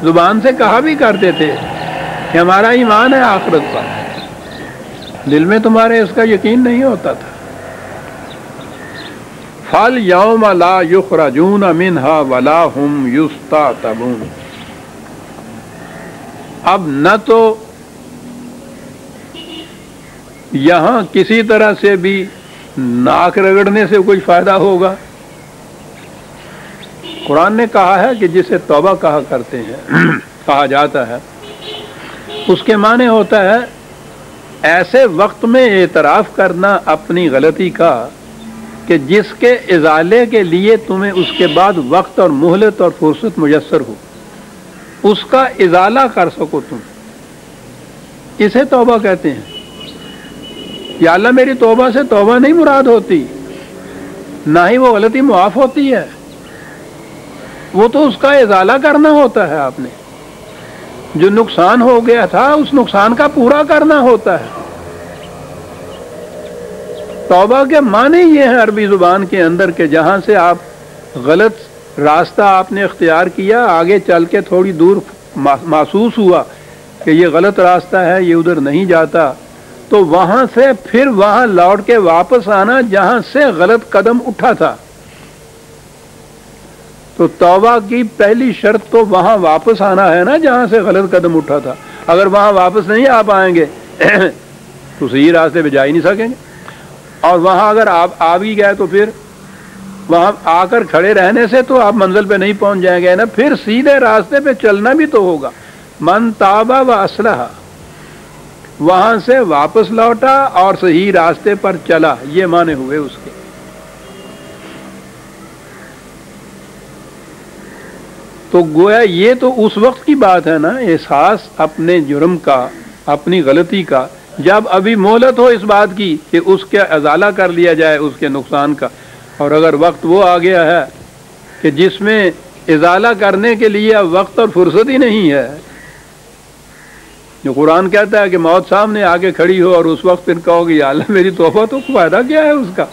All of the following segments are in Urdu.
زبان سے کہا بھی کرتے تھے کہ ہمارا ایمان ہے آخرت پر، دل میں تمہارے اس کا یقین نہیں ہوتا تھا۔ فَالْيَوْمَ لَا يُخْرَجُونَ مِنْهَا وَلَا هُمْ يُسْتَعْتَبُونَ، اب نہ تو یہاں کسی طرح سے بھی ناک رگڑنے سے کوئی فائدہ ہوگا۔ قرآن نے کہا ہے کہ جسے توبہ کہا کرتے ہیں کہا جاتا ہے، اس کے معنی ہوتا ہے ایسے وقت میں اعتراف کرنا اپنی غلطی کا کہ جس کے ازالے کے لیے تمہیں اس کے بعد وقت اور مہلت اور فرصت میسر ہو، اس کا ازالہ کر سکو تم، اسے توبہ کہتے ہیں۔ یا اللہ میری توبہ سے توبہ نہیں مراد ہوتی، نہ ہی وہ غلطی معاف ہوتی ہے، وہ تو اس کا ازالہ کرنا ہوتا ہے۔ آپ نے جو نقصان ہو گیا تھا اس نقصان کا پورا کرنا ہوتا ہے۔ توبہ کے معنی یہ ہے عربی زبان کے اندر کہ جہاں سے آپ غلط راستہ آپ نے اختیار کیا، آگے چل کے تھوڑی دور محسوس ہوا کہ یہ غلط راستہ ہے، یہ ادھر نہیں جاتا، تو وہاں سے پھر وہاں لوٹ کے واپس آنا جہاں سے غلط قدم اٹھا تھا۔ تو توبہ کی پہلی شرط تو وہاں واپس آنا ہے نا جہاں سے غلط قدم اٹھا تھا۔ اگر وہاں واپس نہیں آ پائیں گے تو صحیح راستے پہ جا ہی نہیں سکیں گے، اور وہاں اگر آپ آ بھی گئے تو پھر وہاں آ کر کھڑے رہنے سے تو آپ منزل پہ نہیں پہنچ جائیں گے نا، پھر سیدھے راستے پہ چلنا بھی تو ہوگا۔ من تابا و اصلح، وہاں سے واپس لوٹا اور صحیح راستے پر چلا، یہ معنی ہوئے اس کے۔ تو گویا یہ تو اس وقت کی بات ہے نا، احساس اپنے جرم کا، اپنی غلطی کا، جب ابھی مہلت ہو اس بات کی کہ اس کا ازالہ کر لیا جائے اس کے نقصان کا، اور اگر وقت وہ آ گیا ہے کہ جس میں ازالہ کرنے کے لیے اب وقت اور فرصت ہی نہیں ہے، جو قرآن کہتا ہے کہ موت سامنے آ کے کھڑی ہو اور اس وقت پھر کہو گے یا اللہ میری توبہ، تو فائدہ کیا ہے اس کا؟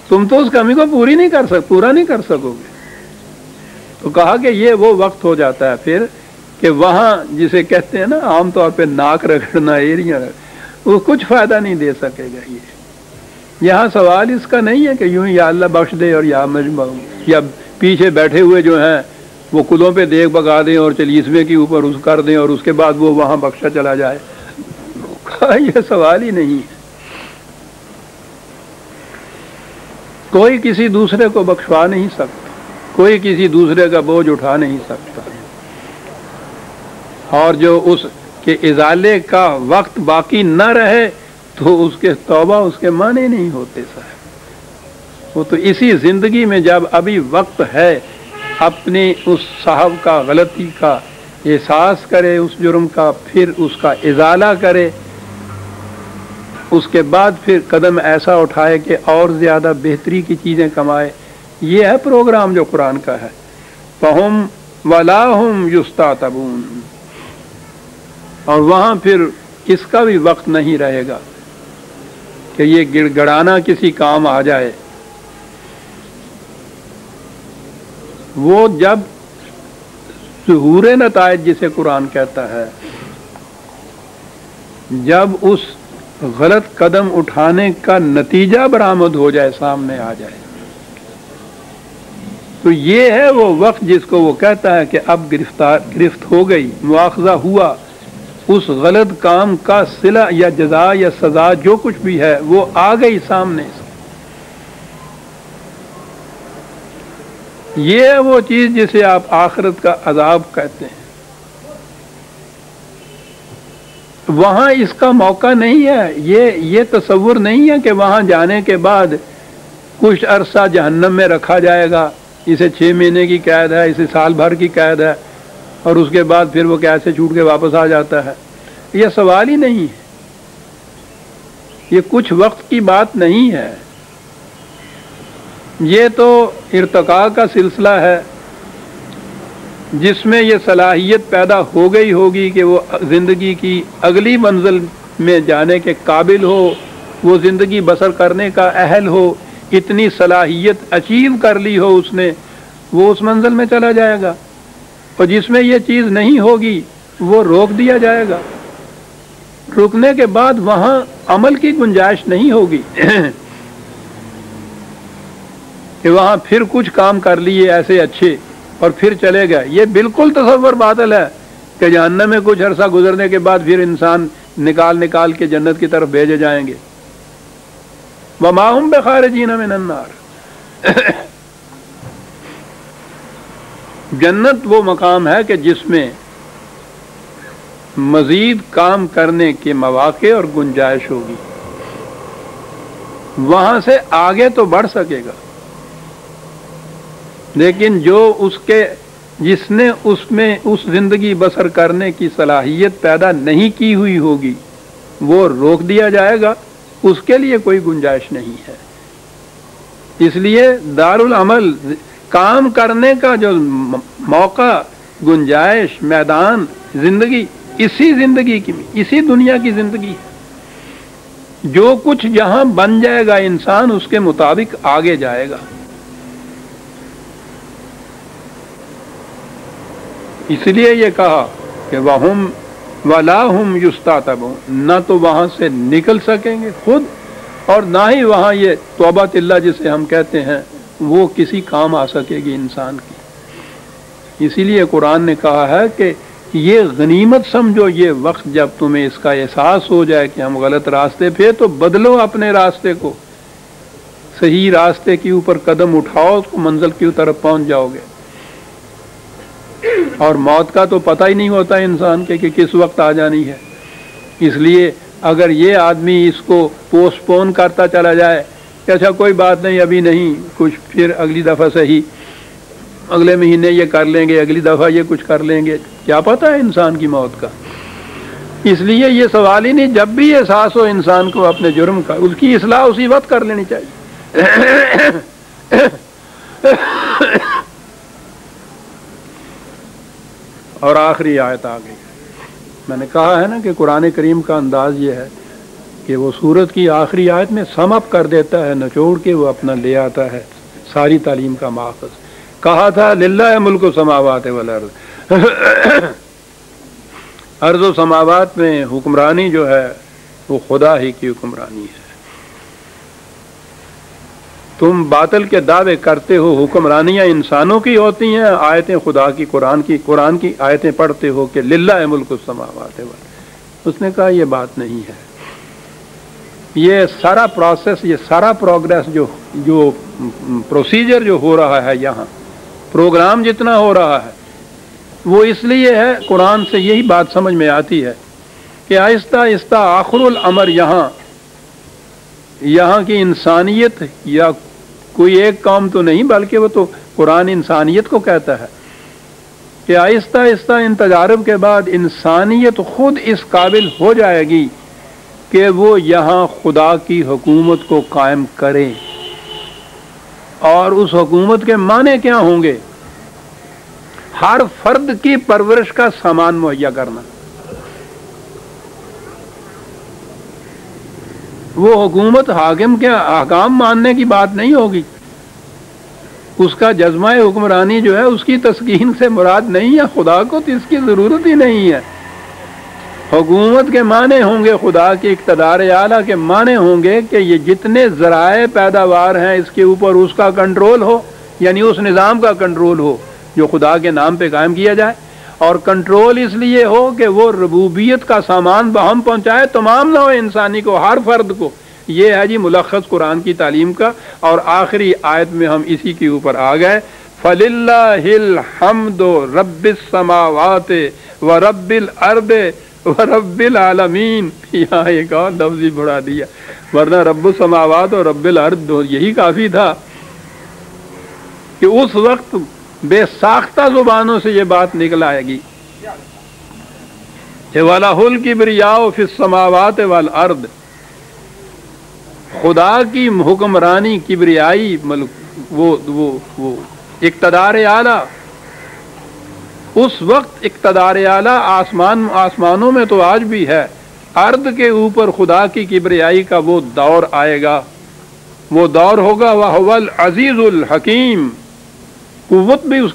تم تو اس کمی کو پورا نہیں کر سکو گے۔ تو کہا کہ یہ وہ وقت ہو جاتا ہے پھر کہ وہاں جسے کہتے ہیں نا عام طور پہ ناک رگڑنا، ایریاں، وہ کچھ فائدہ نہیں دے سکے گا۔ یہاں سوال اس کا نہیں ہے کہ یوں ہی یا اللہ بخش دے اور یا پیچھے بیٹھے ہوئے جو ہیں وہ کلوں پہ دیکھ بگا دیں اور چلیسوے کے اوپر اس کر دیں اور اس کے بعد وہ وہاں بخشا چلا جائے، یہ سوال ہی نہیں ہے۔ کوئی کسی دوسرے کو بخشوا نہیں سکتا، کوئی کسی دوسرے کا بوجھ اٹھا نہیں سکتا، اور جو اس کے ازالے کا وقت باقی نہ رہے تو اس کے توبہ اس کے معنی نہیں ہوتے صاحب۔ وہ تو اسی زندگی میں جب ابھی وقت ہے اپنی اس صاحب کا، غلطی کا احساس کرے، اس جرم کا، پھر اس کا ازالہ کرے، اس کے بعد پھر قدم ایسا اٹھائے کہ اور زیادہ بہتری کی چیزیں کمائے۔ یہ ہے پروگرام جو قرآن کا ہے۔ فَهُمْ وَلَا هُمْ يُسْتَعْتَبُونَ، اور وہاں پھر اس کا بھی وقت نہیں رہے گا کہ یہ گڑ گڑانا کسی کام آ جائے۔ وہ جب ظہور نتائج جسے قرآن کہتا ہے، جب اس غلط قدم اٹھانے کا نتیجہ برآمد ہو جائے، سامنے آ جائے، تو یہ ہے وہ وقت جس کو وہ کہتا ہے کہ اب گرفت ہو گئی، مواخذہ ہوا، اس غلط کام کا صلہ یا جزا یا سزا جو کچھ بھی ہے وہ آ گئی سامنے۔ یہ ہے وہ چیز جسے آپ آخرت کا عذاب کہتے ہیں۔ وہاں اس کا موقع نہیں ہے، یہ تصور نہیں ہے کہ وہاں جانے کے بعد کچھ عرصہ جہنم میں رکھا جائے گا، اسے 6 مہینے کی قید ہے، اسے سال بھر کی قید ہے، اور اس کے بعد پھر وہ قید سے چھوٹ کے واپس آ جاتا ہے۔ یہ سوال ہی نہیں ہے، یہ کچھ وقت کی بات نہیں ہے، یہ تو ارتقاء کا سلسلہ ہے جس میں یہ صلاحیت پیدا ہو گئی ہوگی کہ وہ زندگی کی اگلی منزل میں جانے کے قابل ہو، وہ زندگی بسر کرنے کا اہل ہو، اتنی صلاحیت اچیو کر لی ہو اس نے، وہ اس منزل میں چلا جائے گا۔ اور جس میں یہ چیز نہیں ہوگی وہ روک دیا جائے گا، رکنے کے بعد وہاں عمل کی گنجائش نہیں ہوگی کہ وہاں پھر کچھ کام کر لیے ایسے اچھے اور پھر چلے گئے۔ یہ بالکل تصور باطل ہے کہ جہنم میں کچھ عرصہ گزرنے کے بعد پھر انسان نکال کے جنت کی طرف بھیجے جائیں گے۔ وَمَا هُمْ بِخَارِجِينَ مِنَ النَّارِ جنت وہ مقام ہے کہ جس میں مزید کام کرنے کے مواقع اور گنجائش ہوگی، وہاں سے آگے تو بڑھ سکے گا، لیکن جس نے اس میں اس زندگی بسر کرنے کی صلاحیت پیدا نہیں کی ہوئی ہوگی وہ روک دیا جائے گا، اس کے لیے کوئی گنجائش نہیں ہے۔ اس لیے دارالعمل کام کرنے کا جو موقع، گنجائش، میدان زندگی، اسی زندگی کی، اسی دنیا کی زندگی ہے۔ جو کچھ جہاں بن جائے گا انسان اس کے مطابق آگے جائے گا۔ اس لیے یہ کہا کہ وَهُمْ وَلَا هُمْ يُسْتَعْتَبُونَ، نہ تو وہاں سے نکل سکیں گے خود، اور نہ ہی وہاں یہ توبۃ اللہ جسے ہم کہتے ہیں وہ کسی کام آ سکے گی انسان کی۔ اسی لیے قرآن نے کہا ہے کہ یہ غنیمت سمجھو یہ وقت جب تمہیں اس کا احساس ہو جائے کہ ہم غلط راستے پہ، تو بدلو اپنے راستے کو، صحیح راستے کے اوپر قدم اٹھاؤ تو منزل کی طرف پہنچ جاؤ گے۔ اور موت کا تو پتہ ہی نہیں ہوتا انسان کے کہ کس وقت آ جانی ہے۔ اس لیے اگر یہ آدمی اس کو پوسٹ پون کرتا چلا جائے کہ اچھا کوئی بات نہیں ابھی نہیں، کچھ پھر اگلی دفعہ صحیح، اگلے مہینے یہ کر لیں گے، اگلی دفعہ یہ کچھ کر لیں گے، کیا پتہ ہے انسان کی موت کا۔ اس لیے یہ سوال ہی نہیں، جب بھی احساس ہو انسان کو اپنے جرم کا، اس کی اصلاح اسی وقت کر لینی چاہیے۔ اور آخری آیت آ گئی۔ میں نے کہا ہے نا کہ قرآن کریم کا انداز یہ ہے کہ وہ سورت کی آخری آیت میں سم اپ کر دیتا ہے، نچوڑ کے وہ اپنا لے آتا ہے ساری تعلیم کا ماخذ۔ کہا تھا للہ ملک السماوات والارض، ارض و سماوات میں حکمرانی جو ہے وہ خدا ہی کی حکمرانی ہے۔ تم باطل کے دعوے کرتے ہو، حکمرانیاں انسانوں کی ہوتی ہیں، آیتیں خدا کی، قرآن کی آیتیں پڑھتے ہو کہ للہ ملک السماوات والارض۔ اس نے کہا یہ بات نہیں ہے۔ یہ سارا پروسیس، یہ سارا پروگریس جو پروسیجر جو ہو رہا ہے یہاں، پروگرام جتنا ہو رہا ہے وہ اس لیے ہے، قرآن سے یہی بات سمجھ میں آتی ہے کہ آہستہ آہستہ آخر الامر یہاں کی انسانیت، یا کوئی ایک قوم تو نہیں بلکہ وہ تو قرآن انسانیت کو کہتا ہے کہ آہستہ آہستہ ان تجارب کے بعد انسانیت خود اس قابل ہو جائے گی کہ وہ یہاں خدا کی حکومت کو قائم کرے۔ اور اس حکومت کے معنی کیا ہوں گے؟ ہر فرد کی پرورش کا سامان مہیا کرنا۔ وہ حکومت حاکم کے احکام ماننے کی بات نہیں ہوگی، اس کا جذبہ حکمرانی جو ہے اس کی تسکین سے مراد نہیں ہے، خدا کو تو اس کی ضرورت ہی نہیں ہے۔ حکومت کے معنی ہوں گے خدا کے اقتدار اعلیٰ کے معنی ہوں گے کہ یہ جتنے ذرائع پیداوار ہیں اس کے اوپر اس کا کنٹرول ہو، یعنی اس نظام کا کنٹرول ہو جو خدا کے نام پہ قائم کیا جائے، اور کنٹرول اس لیے ہو کہ وہ ربوبیت کا سامان بہم پہنچائے تمام نوع انسانی کو، ہر فرد کو۔ یہ ہے جی ملخص قرآن کی تعلیم کا، اور آخری آیت میں ہم اسی کے اوپر آ گئے۔ فَلِلَّهِ الْحَمْدُ رَبِّ السَّمَاوَاتِ وَرَبِّ الْأَرْضِ وَرَبِّ الْعَالَمِينَ۔ یہاں ایک اور لفظ ہی بڑھا دیا، ورنہ رب السماوات اور رب الارض یہی کافی تھا کہ اس وقت بے ساختہ زبانوں سے یہ بات نکل آئے گی کہ وَلَهُ الْكِبْرِيَاءُ فِي السَّمَاوَاتِ وَالْأَرْضِ۔ خدا کی حکمرانی، کبریائی، وہ اقتدار اعلیٰ، اس وقت اقتدار اعلیٰ آسمانوں میں تو آج بھی ہے، ارض کے اوپر خدا کی کبریائی کا وہ دور آئے گا، وہ دور ہوگا وَهُوَ الْعَزِيزُ الْحَكِيمُ، قوت بھی اس کی